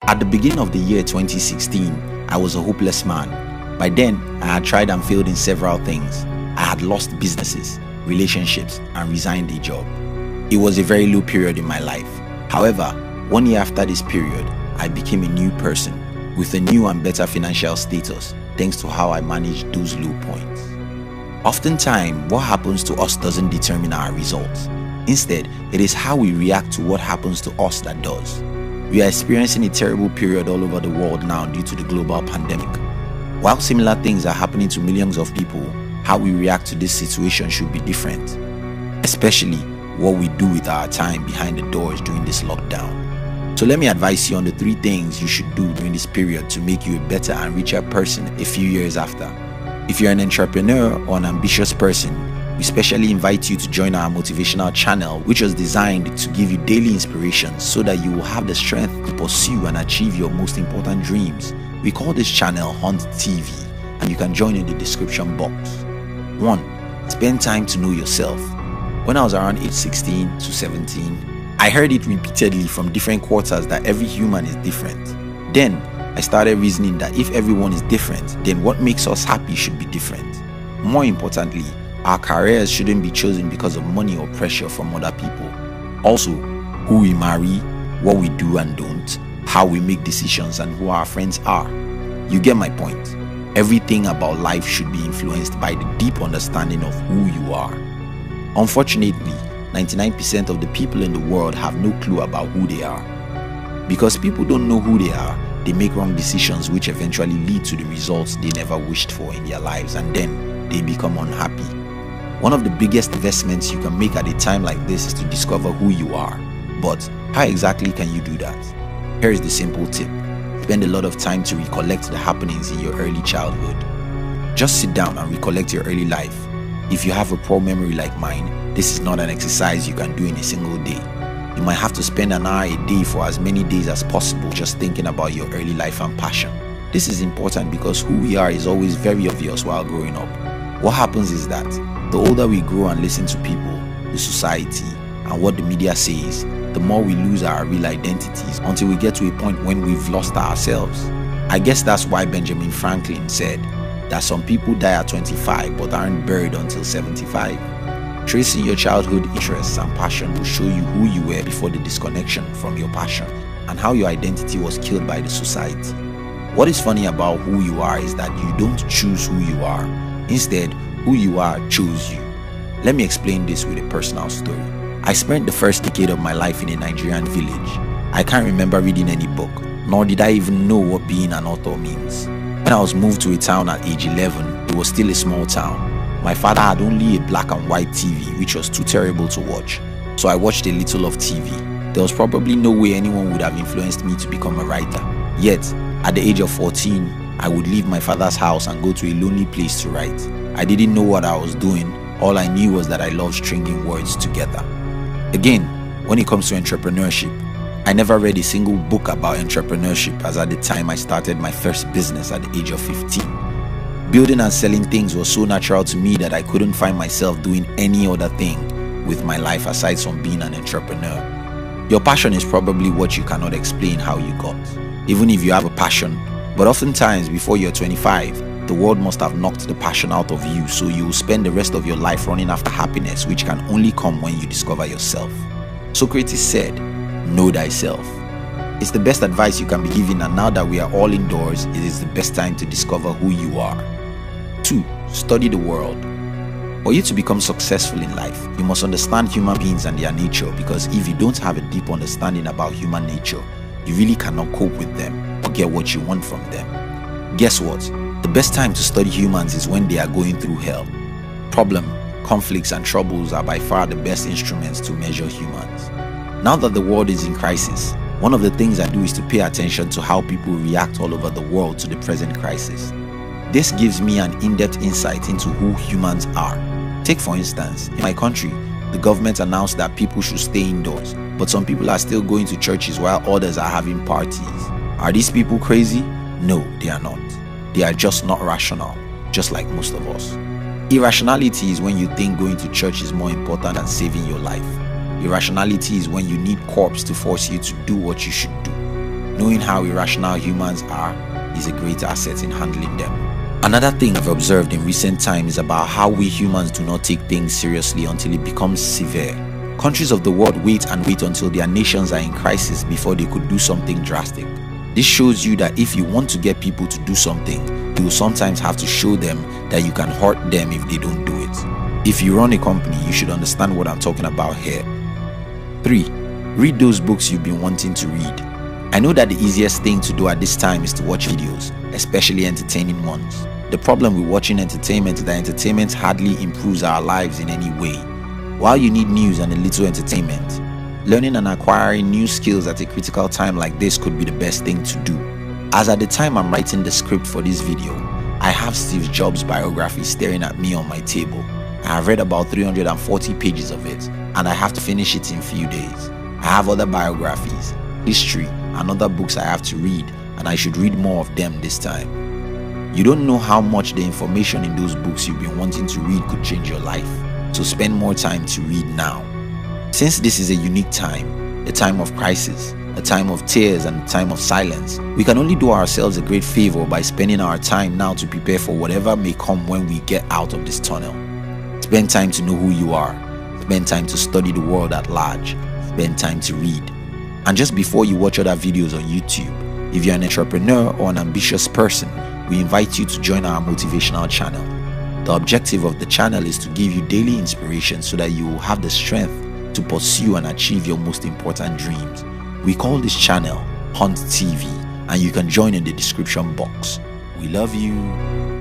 At the beginning of the year 2016, I was a hopeless man. By then, I had tried and failed in several things. I had lost businesses, relationships, and resigned a job. It was a very low period in my life. However, 1 year after this period, I became a new person with a new and better financial status thanks to how I managed those low points. Oftentimes, what happens to us doesn't determine our results. Instead, it is how we react to what happens to us that does. We are experiencing a terrible period all over the world now due to the global pandemic. While similar things are happening to millions of people, how we react to this situation should be different, especially what we do with our time behind the doors during this lockdown. So let me advise you on the 3 things you should do during this period to make you a better and richer person a few years after. If you're an entrepreneur or an ambitious person, we specially invite you to join our motivational channel, which was designed to give you daily inspiration so that you will have the strength to pursue and achieve your most important dreams. We call this channel Hunt TV, and you can join in the description box. 1. Spend time to know yourself. When I was around age 16 to 17, I heard it repeatedly from different quarters that every human is different. Then, I started reasoning that if everyone is different, then what makes us happy should be different. More importantly, our careers shouldn't be chosen because of money or pressure from other people. Also, who we marry, what we do and don't, how we make decisions, and who our friends are. You get my point. Everything about life should be influenced by the deep understanding of who you are. Unfortunately, 99% of the people in the world have no clue about who they are. Because people don't know who they are, they make wrong decisions which eventually lead to the results they never wished for in their lives, and then they become unhappy. One of the biggest investments you can make at a time like this is to discover who you are. But how exactly can you do that? Here is the simple tip. Spend a lot of time to recollect the happenings in your early childhood. Just sit down and recollect your early life. If you have a poor memory like mine, this is not an exercise you can do in a single day. You might have to spend an hour a day for as many days as possible just thinking about your early life and passion. This is important because who we are is always very obvious while growing up. What happens is that the older we grow and listen to people, the society, and what the media says, the more we lose our real identities until we get to a point when we've lost ourselves. I guess that's why Benjamin Franklin said that some people die at 25 but aren't buried until 75. Tracing your childhood interests and passion will show you who you were before the disconnection from your passion and how your identity was killed by the society. What is funny about who you are is that you don't choose who you are. Instead, who you are chose you. Let me explain this with a personal story. I spent the first decade of my life in a Nigerian village. I can't remember reading any book, nor did I even know what being an author means. When I was moved to a town at age 11, it was still a small town. My father had only a black and white TV, which was too terrible to watch, so I watched a little of TV. There was probably no way anyone would have influenced me to become a writer. Yet, at the age of 14, I would leave my father's house and go to a lonely place to write. I didn't know what I was doing. All I knew was that I loved stringing words together. Again, when it comes to entrepreneurship, I never read a single book about entrepreneurship, as at the time I started my first business at the age of 15. Building and selling things was so natural to me that I couldn't find myself doing any other thing with my life aside from being an entrepreneur. Your passion is probably what you cannot explain how you got, even if you have a passion. But oftentimes, before you're 25, the world must have knocked the passion out of you, so you will spend the rest of your life running after happiness, which can only come when you discover yourself. Socrates said, "Know thyself." It's the best advice you can be given, and now that we are all indoors, it is the best time to discover who you are. 2. Study the world. For you to become successful in life, you must understand human beings and their nature, because if you don't have a deep understanding about human nature, you really cannot cope with them or get what you want from them. Guess what? The best time to study humans is when they are going through hell. Problem, conflicts, and troubles are by far the best instruments to measure humans. Now that the world is in crisis, one of the things I do is to pay attention to how people react all over the world to the present crisis. This gives me an in-depth insight into who humans are. Take for instance, in my country, the government announced that people should stay indoors, but some people are still going to churches while others are having parties. Are these people crazy? No, they are not. They are just not rational, just like most of us. Irrationality is when you think going to church is more important than saving your life. Irrationality is when you need corpse to force you to do what you should do. Knowing how irrational humans are is a great asset in handling them. Another thing I've observed in recent times is about how we humans do not take things seriously until it becomes severe. Countries of the world wait and wait until their nations are in crisis before they could do something drastic. This shows you that if you want to get people to do something, you will sometimes have to show them that you can hurt them if they don't do it. If you run a company, you should understand what I'm talking about here. 3. Read those books you've been wanting to read. I know that the easiest thing to do at this time is to watch videos, especially entertaining ones. The problem with watching entertainment is that entertainment hardly improves our lives in any way. While you need news and a little entertainment, learning and acquiring new skills at a critical time like this could be the best thing to do. As at the time I'm writing the script for this video, I have Steve Jobs' biography staring at me on my table. I have read about 340 pages of it, and I have to finish it in a few days. I have other biographies, history, and other books I have to read, and I should read more of them this time. You don't know how much the information in those books you've been wanting to read could change your life, so spend more time to read now. Since this is a unique time, a time of crisis, a time of tears and a time of silence, we can only do ourselves a great favor by spending our time now to prepare for whatever may come when we get out of this tunnel. Spend time to know who you are. Spend time to study the world at large. Spend time to read. And just before you watch other videos on YouTube, if you're an entrepreneur or an ambitious person, we invite you to join our motivational channel. The objective of the channel is to give you daily inspiration so that you will have the strength to pursue and achieve your most important dreams. We call this channel Hunt TV, and you can join in the description box. We love you.